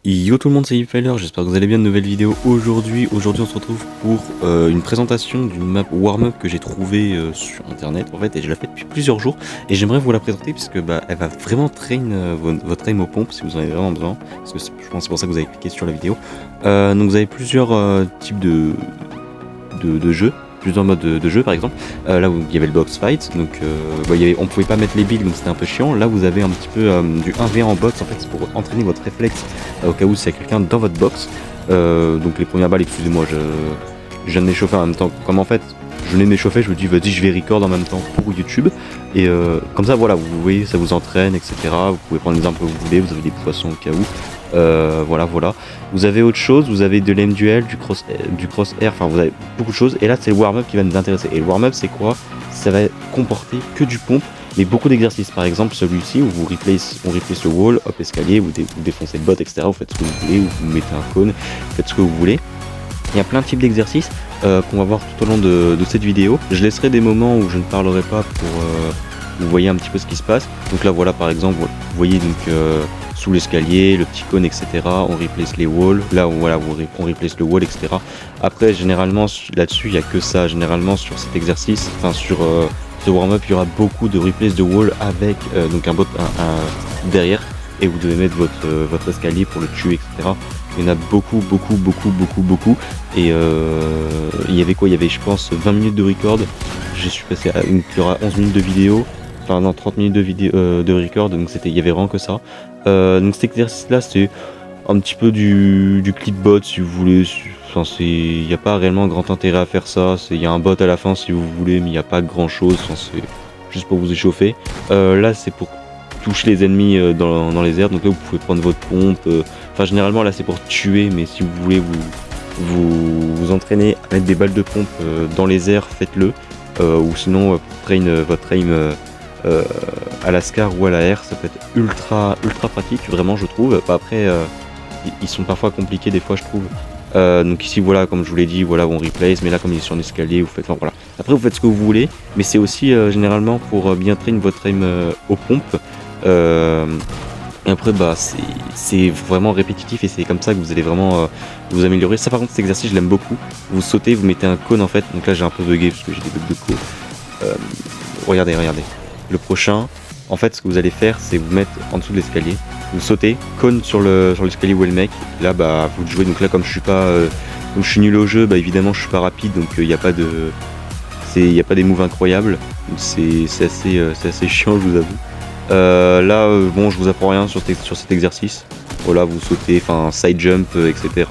Yo tout le monde, c'est Ypfeiler, j'espère que vous allez bien. De nouvelle vidéo aujourd'hui. Aujourd'hui on se retrouve pour une présentation d'une map warm-up que j'ai trouvée sur internet en fait, et je la fais depuis plusieurs jours et j'aimerais vous la présenter puisque elle va vraiment train votre aim aux pompes si vous en avez vraiment besoin, parce que je pense que c'est pour ça que vous avez cliqué sur la vidéo. Donc vous avez plusieurs types de jeux, plusieurs modes de jeu. Par exemple là où il y avait le box fight, donc on pouvait pas mettre les builds donc c'était un peu chiant. Là vous avez un petit peu du 1v1 en box, en fait c'est pour entraîner votre réflexe au cas où s'il y a quelqu'un dans votre box. Donc les premières balles, excusez-moi, je viens de m'échauffer en même temps, comme en fait je venais de m'échauffer, je me dis vas-y je vais record en même temps pour YouTube, et comme ça voilà, vous voyez, ça vous entraîne, etc. Vous pouvez prendre les armes que vous voulez, vous avez des poissons au cas où. Voilà. Vous avez autre chose, vous avez de l'aim duel, du crosshair, enfin vous avez beaucoup de choses. Et là c'est le warm-up qui va nous intéresser. Et le warm-up c'est quoi? Ça va comporter que du pompe, mais beaucoup d'exercices. Par exemple celui-ci où on replace le wall, hop escalier, vous défoncez le bot, etc. Vous faites ce que vous voulez, ou vous mettez un cône, vous faites ce que vous voulez. Il y a plein de types d'exercices qu'on va voir tout au long de cette vidéo. Je laisserai des moments où je ne parlerai pas pour vous voyez un petit peu ce qui se passe. Donc là voilà, par exemple, vous voyez donc sous l'escalier, le petit cône, etc. On replace les walls. Là voilà, on replace le wall, etc. Après généralement là-dessus il n'y a que ça. Généralement sur cet exercice, enfin sur ce warm-up, il y aura beaucoup de replace de wall avec donc un bot derrière, et vous devez mettre votre escalier pour le tuer, etc. Il y en a beaucoup. Et il y avait quoi? Il y avait je pense 20 minutes de record. Je suis passé à il y aura 11 minutes de vidéo. Enfin non, 30 minutes de vidéo de record, donc il y avait vraiment que ça. Donc cet exercice là c'est un petit peu du clipbot si vous voulez. Enfin, il n'y a pas réellement grand intérêt à faire ça. Il y a un bot à la fin si vous voulez, mais il n'y a pas grand chose. Enfin, c'est juste pour vous échauffer. Là c'est pour toucher les ennemis dans les airs, donc là vous pouvez prendre votre pompe. Enfin généralement là c'est pour tuer, mais si vous voulez vous entraîner à mettre des balles de pompe dans les airs, faites-le. Ou sinon train votre aim à la SCAR ou à la R, ça peut être ultra pratique, vraiment je trouve. Après ils sont parfois compliqués des fois je trouve. Donc ici voilà, comme je vous l'ai dit, voilà on replace, mais là comme il est sur un escalier, vous faites, enfin, voilà. Après vous faites ce que vous voulez, mais c'est aussi généralement pour bien train votre aim aux pompes. Et après c'est vraiment répétitif, et c'est comme ça que vous allez vraiment vous améliorer. Ça par contre cet exercice je l'aime beaucoup. Vous sautez, vous mettez un cône en fait, donc là j'ai un peu bugué parce que j'ai des bugs de cône. Regardez. Le prochain, en fait ce que vous allez faire c'est vous mettre en dessous de l'escalier, vous sautez, cône sur l'escalier où est le mec. Là vous jouez, donc là comme je suis nul au jeu, évidemment je suis pas rapide, donc il n'y a pas des moves incroyables, c'est assez chiant, je vous avoue. Bon je vous apprends rien sur cet exercice. Voilà, vous sautez, enfin side jump, etc.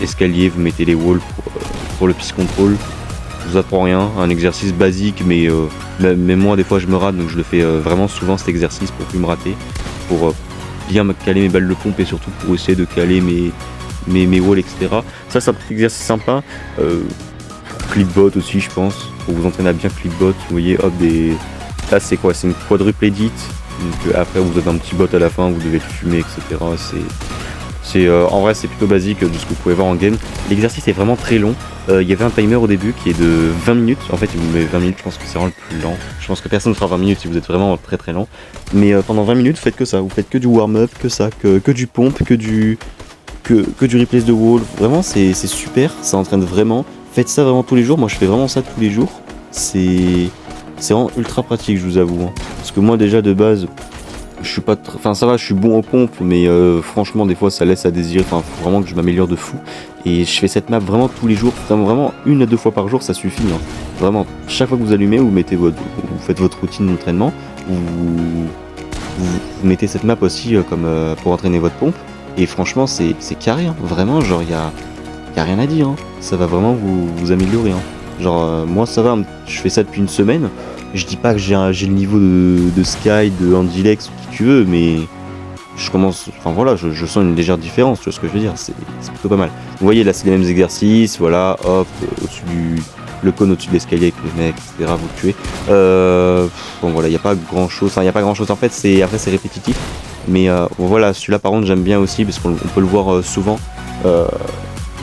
Escalier, vous mettez les walls pour le piece control. Je vous apprends rien, un exercice basique, mais moi des fois je me rate, donc je le fais vraiment souvent cet exercice pour plus me rater, pour bien caler mes balles de pompe, et surtout pour essayer de caler mes walls, etc. Ça c'est un petit exercice sympa. Clipbot aussi je pense, pour vous entraîner à bien clipbot. Vous voyez, hop, là c'est quoi? C'est une quadruple edit, donc après vous avez un petit bot à la fin, vous devez le fumer, etc. En vrai c'est plutôt basique de ce que vous pouvez voir en game. L'exercice est vraiment très long. Il y avait un timer au début qui est de 20 minutes. En fait il vous met 20 minutes, je pense que c'est vraiment le plus lent. Je pense que personne ne fera 20 minutes si vous êtes vraiment très lent. Mais pendant 20 minutes vous faites que ça, vous faites que du warm-up, que du pompe, que du replace de wall. Vraiment c'est super, ça entraîne vraiment. Faites ça vraiment tous les jours, moi je fais vraiment ça tous les jours. C'est vraiment ultra pratique, je vous avoue, hein. Parce que moi déjà de base je suis pas enfin ça va, je suis bon aux pompes, mais franchement des fois ça laisse à désirer. Enfin faut vraiment que je m'améliore de fou, et je fais cette map vraiment tous les jours, vraiment 1 à 2 fois par jour ça suffit, hein. Vraiment chaque fois que vous allumez, vous faites votre routine d'entraînement, vous mettez cette map aussi comme pour entraîner votre pompe, et franchement c'est carré, hein. Vraiment genre y a rien à dire, hein. Ça va vraiment vous améliorer, hein. Genre moi ça va, je fais ça depuis une semaine. Je dis pas que j'ai le niveau de Sky, de Andilex ou qui tu veux, mais je commence, enfin voilà, je sens une légère différence, tu vois ce que je veux dire, c'est plutôt pas mal. Vous voyez là c'est les mêmes exercices, voilà, hop, le cône au-dessus de l'escalier avec le mec, etc. Vous le tuez. Bon voilà, il n'y a pas grand chose en fait, après c'est répétitif, mais bon, voilà, celui-là par contre j'aime bien aussi parce qu'on peut le voir souvent.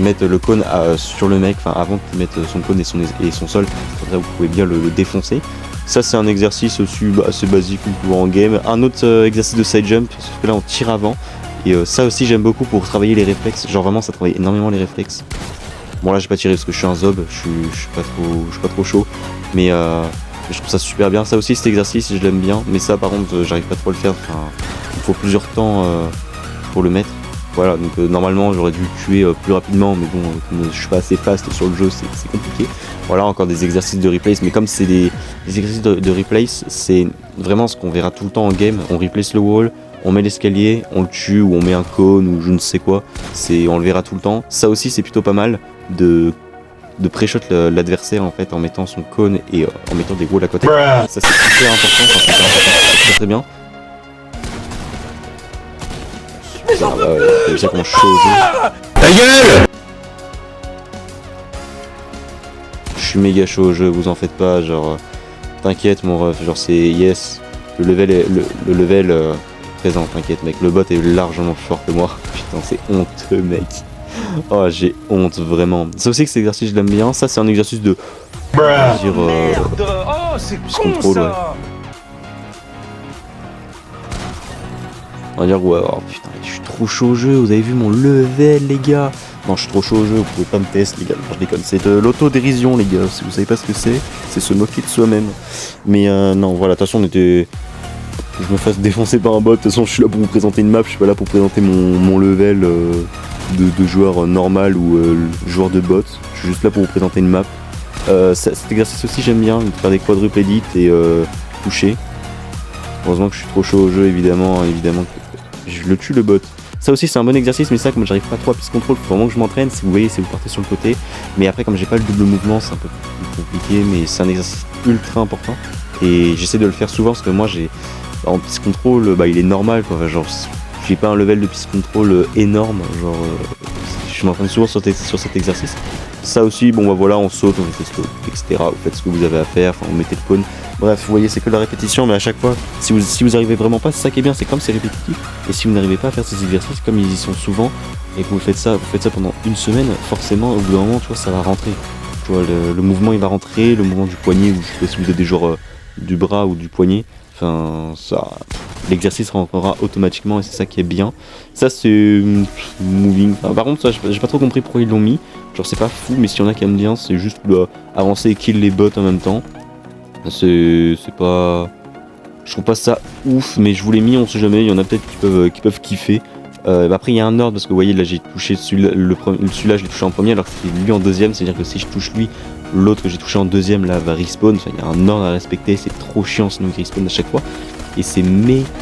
Mettre le cône sur le mec, enfin avant de mettre son cône et son sol, comme ça vous pouvez bien le défoncer. Ça c'est un exercice aussi assez basique qu'on peut voir en game. Un autre exercice de side jump, sauf que là on tire avant, Et ça aussi j'aime beaucoup pour travailler les réflexes, genre vraiment ça travaille énormément les réflexes. Bon là j'ai pas tiré parce que je suis un zob, je suis pas trop chaud, mais je trouve ça super bien. Ça aussi cet exercice je l'aime bien, mais ça par contre j'arrive pas trop à le faire, enfin, il faut plusieurs temps pour le mettre. Voilà, donc normalement j'aurais dû le tuer plus rapidement, mais bon, comme je suis pas assez fast sur le jeu, c'est compliqué. Voilà, encore des exercices de replace, mais comme c'est des exercices de replace, c'est vraiment ce qu'on verra tout le temps en game. On replace le wall, on met l'escalier, on le tue, ou on met un cône, ou je ne sais quoi, on le verra tout le temps. Ça aussi c'est plutôt pas mal de pré-shot l'adversaire en fait en mettant son cône et en mettant des walls à côté. Ça c'est super important, enfin, c'est super important, c'est très très bien. Putain, bah ouais, t'as vu ça comment je suis chaud au jeu. Ta gueule! Je suis méga chaud au jeu, vous en faites pas, genre t'inquiète mon ref, genre c'est yes, le level est présent, t'inquiète mec, le bot est largement plus fort que moi. Putain c'est honteux mec. Oh j'ai honte vraiment. Ça aussi que cet exercice je l'aime bien, ça c'est un exercice de dire Oh c'est con contrôle, ça ouais. On va dire ouais, oh putain, je suis trop chaud au jeu, vous avez vu mon level les gars. Non, je suis trop chaud au jeu, vous pouvez pas me tester les gars, je déconne. C'est de l'autodérision les gars, si vous savez pas ce que c'est se moquer de soi-même. Mais non, voilà, de toute façon on était... Que je me fasse défoncer par un bot, de toute façon je suis là pour vous présenter une map, je suis pas là pour présenter mon level de joueur normal ou joueur de bot. Je suis juste là pour vous présenter une map. Cet exercice aussi j'aime bien, de faire des quadruples edits et toucher. Heureusement que je suis trop chaud au jeu, évidemment que je le tue le bot. Ça aussi c'est un bon exercice, mais ça comme j'arrive pas trop à piste contrôle, faut vraiment que je m'entraîne. Si vous voyez, si vous partez sur le côté, mais après comme j'ai pas le double mouvement, c'est un peu plus compliqué, mais c'est un exercice ultra important et j'essaie de le faire souvent parce que moi j'ai en piste contrôle, bah il est normal quoi, enfin, genre j'ai pas un level de piste contrôle énorme, genre je m'entraîne souvent sur cet exercice. Ça aussi, bon bah voilà, on saute, on fait slow, etc. Vous faites ce que vous avez à faire, enfin, vous mettez le cône. Bref, vous voyez, c'est que la répétition, mais à chaque fois, si vous arrivez vraiment pas, c'est ça qui est bien, c'est comme c'est répétitif. Et si vous n'arrivez pas à faire ces exercices comme ils y sont souvent, et que vous faites ça pendant une semaine, forcément, au bout d'un moment, tu vois, ça va rentrer. Tu vois, le mouvement il va rentrer, le mouvement du poignet, ou je sais pas si vous êtes des joueurs du bras ou du poignet, enfin, ça, l'exercice rentrera automatiquement et c'est ça qui est bien. Ça c'est moving. Enfin, par contre, ça, j'ai pas trop compris pourquoi ils l'ont mis. Genre c'est pas fou, mais s'il y en a qui aiment bien, c'est juste avancer et kill les bots en même temps. C'est pas... Je trouve pas ça ouf, mais je vous l'ai mis, on sait jamais, il y en a peut-être qui peuvent kiffer. Après il y a un ordre, parce que vous voyez là j'ai touché celui-là, je l'ai touché en premier alors que c'est lui en deuxième, c'est à dire que si je touche lui, l'autre que j'ai touché en deuxième là va respawn. Enfin il y a un ordre à respecter, c'est trop chiant sinon il respawn à chaque fois. Et c'est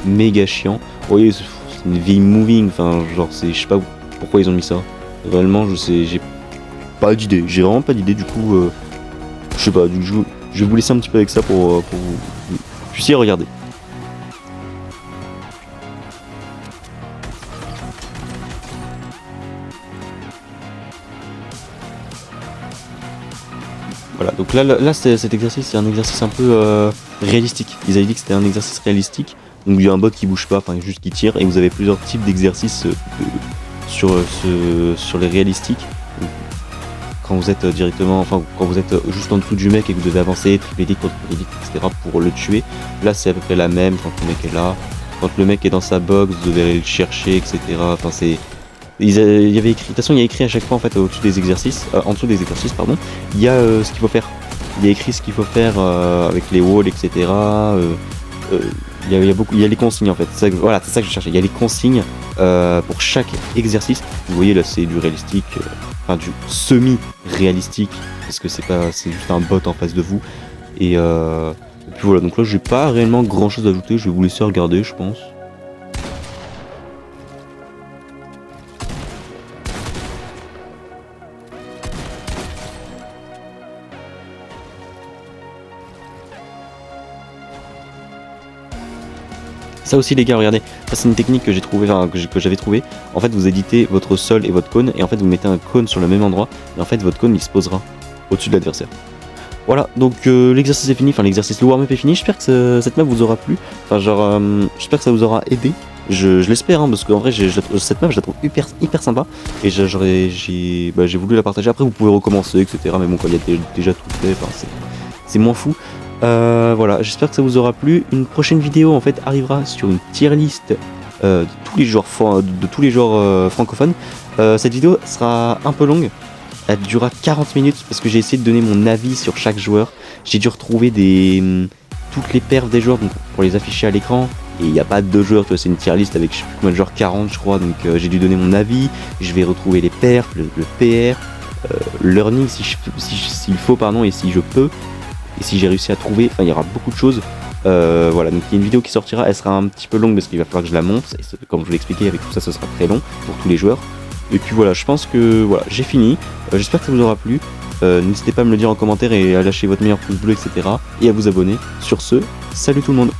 méga chiant. Vous voyez, c'est une vie moving, enfin genre je sais pas pourquoi ils ont mis ça. Réellement j'ai pas d'idée, j'ai vraiment pas d'idée du coup, je sais pas, du coup je vais vous laisser un petit peu avec ça pour vous puissiez regarder. Voilà, donc là cet exercice c'est un exercice un peu réalistique. Ils avaient dit que c'était un exercice réalistique. Donc il y a un bot qui bouge pas, enfin juste qui tire, et vous avez plusieurs types d'exercices sur les réalistiques. Quand vous êtes directement, enfin quand vous êtes juste en dessous du mec et que vous devez avancer, triple edit, etc. pour le tuer, là c'est à peu près la même quand le mec est là. Quand le mec est dans sa box, vous devez aller le chercher, etc. Enfin c'est... Il y avait écrit, de toute façon il y a écrit à chaque fois en fait au-dessus des exercices, en dessous des exercices pardon, il y a ce qu'il faut faire. Il y a écrit ce qu'il faut faire avec les walls, etc. Il y a les consignes en fait. Voilà, c'est ça que je cherchais. Il y a les consignes pour chaque exercice. Vous voyez là c'est du réalistique, enfin du semi-réalistique, parce que c'est juste un bot en face de vous. Et puis voilà, donc là j'ai pas réellement grand chose à ajouter, je vais vous laisser regarder je pense. Ça aussi les gars, regardez, ça c'est une technique que j'ai trouvé, enfin que j'avais trouvé. En fait vous éditez votre sol et votre cône et en fait vous mettez un cône sur le même endroit et en fait votre cône il se posera au-dessus de l'adversaire. Voilà, donc l'exercice est fini, enfin l'exercice, le warm-up est fini. J'espère que cette map vous aura plu, enfin genre j'espère que ça vous aura aidé. Je l'espère hein, parce qu'en vrai cette map je la trouve hyper sympa et j'ai voulu la partager. Après vous pouvez recommencer etc, mais bon quand il y a déjà tout fait, enfin, c'est moins fou. Voilà, j'espère que ça vous aura plu. Une prochaine vidéo en fait arrivera sur une tier list de tous les joueurs, francophones. Cette vidéo sera un peu longue, elle durera 40 minutes parce que j'ai essayé de donner mon avis sur chaque joueur. J'ai dû retrouver toutes les perfs des joueurs donc, pour les afficher à l'écran. Et il n'y a pas de joueurs, c'est une tier list avec je sais plus combien de joueurs, 40 je crois, donc j'ai dû donner mon avis. Je vais retrouver les perfs, le PR, learning s'il faut, pardon, et si je peux, et si j'ai réussi à trouver, enfin il y aura beaucoup de choses. Voilà, donc il y a une vidéo qui sortira, elle sera un petit peu longue parce qu'il va falloir que je la monte, et comme je vous l'ai expliqué, avec tout ça, ce sera très long pour tous les joueurs. Et puis voilà, je pense que voilà, j'ai fini, j'espère que ça vous aura plu. N'hésitez pas à me le dire en commentaire et à lâcher votre meilleur pouce bleu, etc. Et à vous abonner. Sur ce, salut tout le monde.